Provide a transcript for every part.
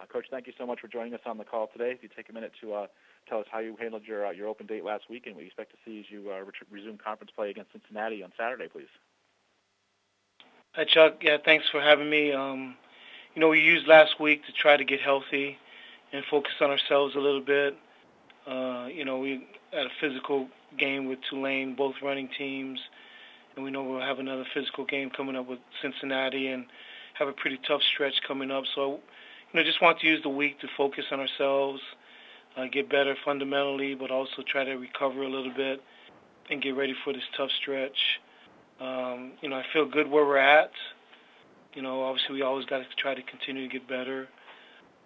Coach, thank you so much for joining us on the call today. If you take a minute to tell us how you handled your open date last week and what you expect to see as you resume conference play against Cincinnati on Saturday, please. Hi, Chuck. Yeah, thanks for having me. We used last week to try to get healthy and focus on ourselves a little bit. We had a physical game with Tulane, both running teams, and we know we'll have another physical game coming up with Cincinnati and have a pretty tough stretch coming up. So, just want to use the week to focus on ourselves, get better fundamentally, but also try to recover a little bit and get ready for this tough stretch. I feel good where we're at. Obviously we always got to try to continue to get better.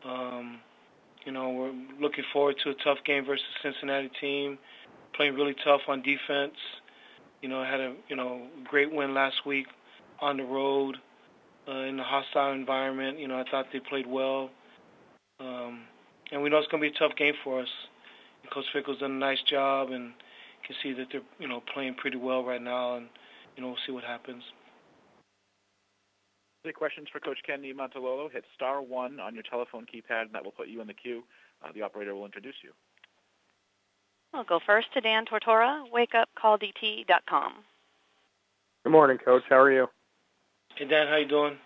We're looking forward to a tough game versus the Cincinnati team, playing really tough on defense. Had a great win last week on the road in a hostile environment. I thought they played well. And we know it's going to be a tough game for us. Coach Fickle's done a nice job, and you can see that they're playing pretty well right now, and we'll see what happens. Any questions for Coach Ken Niumatalolo? Hit *1 on your telephone keypad, and that will put you in the queue. The operator will introduce you. We'll go first to Dan Tortora, wakeupcalldt.com. Good morning, Coach. How are you? Hey, Dan. How you doing?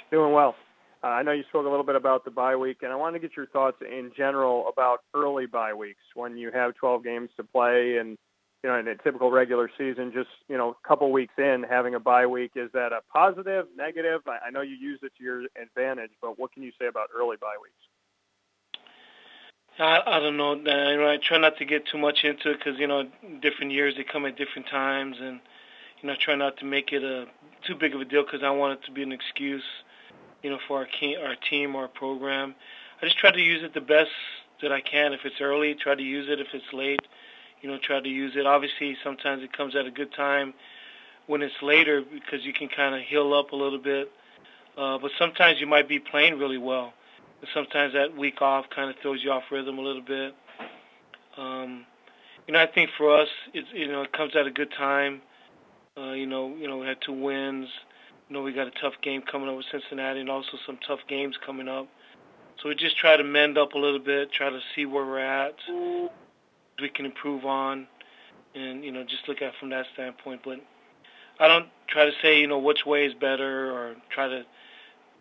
Doing well. I know you spoke a little bit about the bye week, and I wanted to get your thoughts in general about early bye weeks when you have 12 games to play and, in a typical regular season, just, a couple weeks in, having a bye week. Is that a positive, negative? I know you use it to your advantage, but what can you say about early bye weeks? I don't know. I try not to get too much into it because, different years, they come at different times, and, I try not to make it too big of a deal because I want it to be an excuse, for our team or our program. I just try to use it the best that I can. If it's early, try to use it. If it's late, try to use it. Obviously, sometimes it comes at a good time when it's later because you can kind of heal up a little bit. But sometimes you might be playing really well. And sometimes that week off kind of throws you off rhythm a little bit. I think for us, it comes at a good time. We had 2 wins. We got a tough game coming up with Cincinnati and also some tough games coming up. So we just try to mend up a little bit, try to see where we're at, we can improve on, and, just look at it from that standpoint. But I don't try to say, which way is better or try to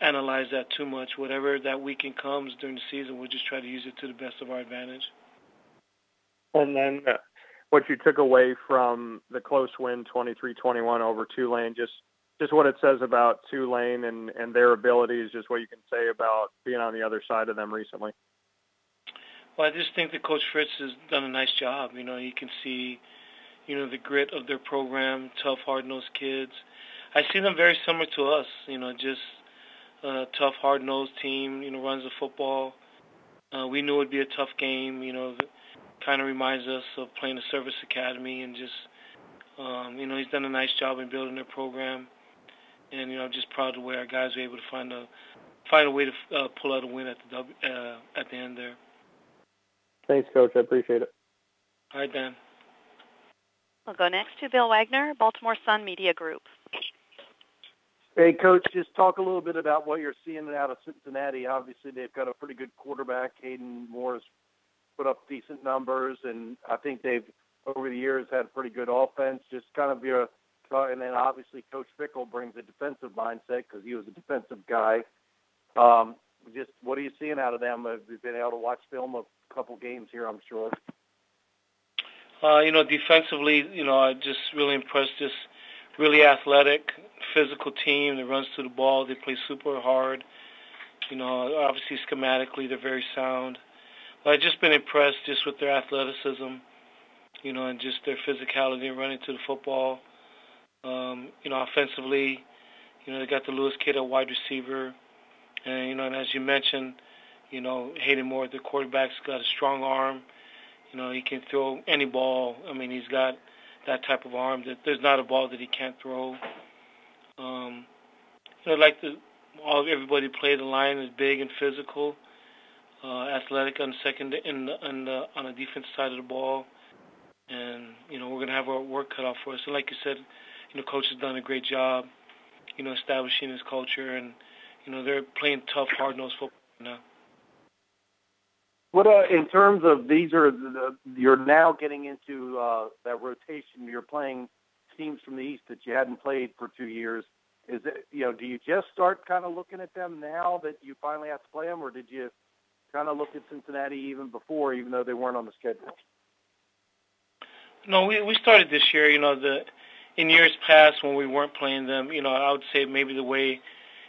analyze that too much. Whatever that weekend comes during the season, we'll just try to use it to the best of our advantage. And then what you took away from the close win, 23-21 over Tulane, just what it says about Tulane and their abilities, just what you can say about being on the other side of them recently. Well, I just think that Coach Fritz has done a nice job. You can see, the grit of their program, tough, hard-nosed kids. I see them very similar to us, just a tough, hard-nosed team, runs the football. We knew it would be a tough game, kind of reminds us of playing a service academy and just, he's done a nice job in building their program. And, I'm just proud of the way our guys were able to find a way to pull out a win at the end there. Thanks, Coach. I appreciate it. All right, Dan. We'll go next to Bill Wagner, Baltimore Sun Media Group. Hey, Coach, just talk a little bit about what you're seeing out of Cincinnati. Obviously, they've got a pretty good quarterback. Hayden Moore's put up decent numbers, and I think they've, over the years, had a pretty good offense. Just kind of your and then obviously Coach Fickle brings a defensive mindset because he was a defensive guy. Just what are you seeing out of them? Have you been able to watch film of a couple games here, I'm sure? Defensively, I'm just really impressed. Just really athletic, physical team that runs to the ball. They play super hard. Obviously schematically they're very sound. But I've just been impressed just with their athleticism, and just their physicality and running to the football. Offensively, they got the Lewis kid at wide receiver. And, and as you mentioned, Hayden Moore, the quarterback's got a strong arm. He can throw any ball. I mean, he's got that type of arm that there's not a ball that he can't throw. Everybody play the line is big and physical, athletic on on the defense side of the ball. And, we're going to have our work cut off for us. And like you said, Coach has done a great job, establishing his culture. And, they're playing tough, hard-nosed football. What in terms of these are you're now getting into that rotation. You're playing teams from the East that you hadn't played for 2 years. Is it do you just start kind of looking at them now that you finally have to play them, or did you kind of look at Cincinnati even before, even though they weren't on the schedule? No, we started this year. In years past when we weren't playing them, I would say maybe the way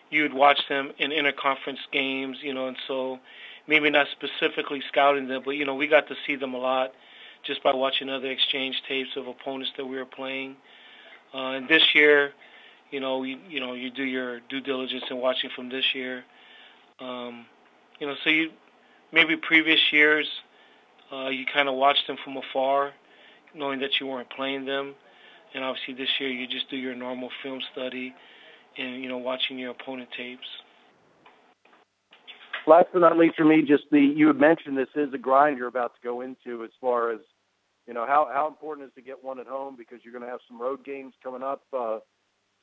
you would watch them in interconference games, and so maybe not specifically scouting them, but we got to see them a lot just by watching other exchange tapes of opponents that we were playing. And this year, you do your due diligence in watching from this year. So you maybe previous years you kind of watched them from afar, knowing that you weren't playing them, and obviously this year you just do your normal film study and watching your opponent tapes. Last but not least for me, you had mentioned this is a grind you're about to go into as far as how important is to get one at home because you're going to have some road games coming up.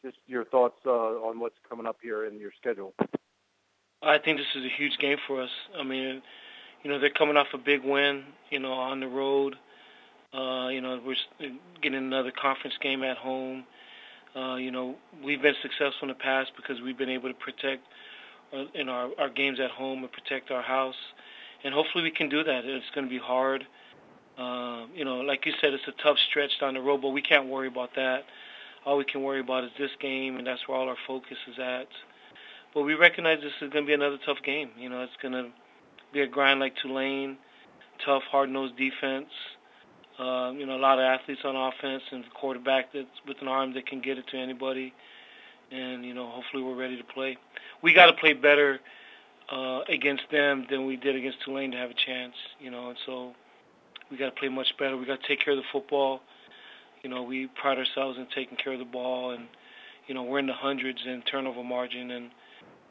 Just your thoughts on what's coming up here in your schedule. I think this is a huge game for us. I mean, they're coming off a big win, on the road. We're getting another conference game at home. We've been successful in the past because we've been able to protect our games at home and protect our house. And hopefully we can do that. It's going to be hard. Like you said, it's a tough stretch down the road, but we can't worry about that. All we can worry about is this game, and that's where all our focus is at. But we recognize this is going to be another tough game. It's going to be a grind like Tulane, tough, hard-nosed defense. A lot of athletes on offense and a quarterback that's with an arm that can get it to anybody. And, hopefully we're ready to play. We got to play better against them than we did against Tulane to have a chance, and so we got to play much better. We got to take care of the football. We pride ourselves in taking care of the ball, and, we're in the hundreds in turnover margin, and,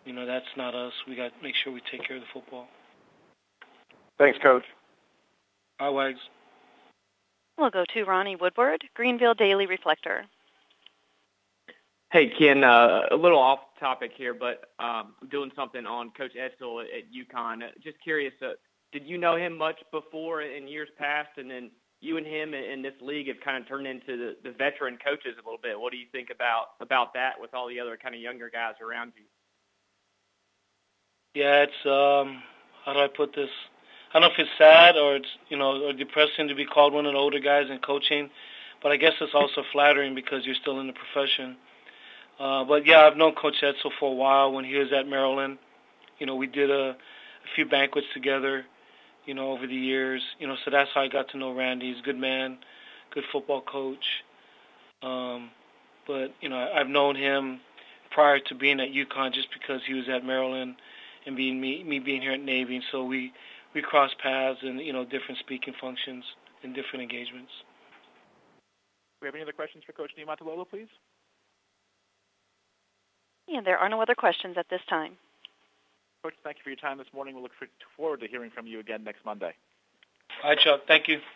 that's not us. We got to make sure we take care of the football. Thanks, Coach. All right, Wags. We'll go to Ronnie Woodward, Greenville Daily Reflector. Hey, Ken, a little off topic here, but doing something on Coach Edsel at UConn. Just curious, did you know him much before in years past, and then you and him in this league have kind of turned into the veteran coaches a little bit. What do you think about that with all the other kind of younger guys around you? Yeah, it's, how do I put this? I don't know if it's sad or it's, or depressing to be called one of the older guys in coaching, but I guess it's also flattering because you're still in the profession. But yeah, I've known Coach Edsel for a while when he was at Maryland. We did a few banquets together, over the years. So that's how I got to know Randy. He's a good man, good football coach. But, I've known him prior to being at UConn just because he was at Maryland and me being here at Navy. And so we crossed paths in, different speaking functions and different engagements. Do we have any other questions for Coach Niumatalolo, please? And there are no other questions at this time. Coach, thank you for your time this morning. We'll look forward to hearing from you again next Monday. All right, Chuck. Thank you.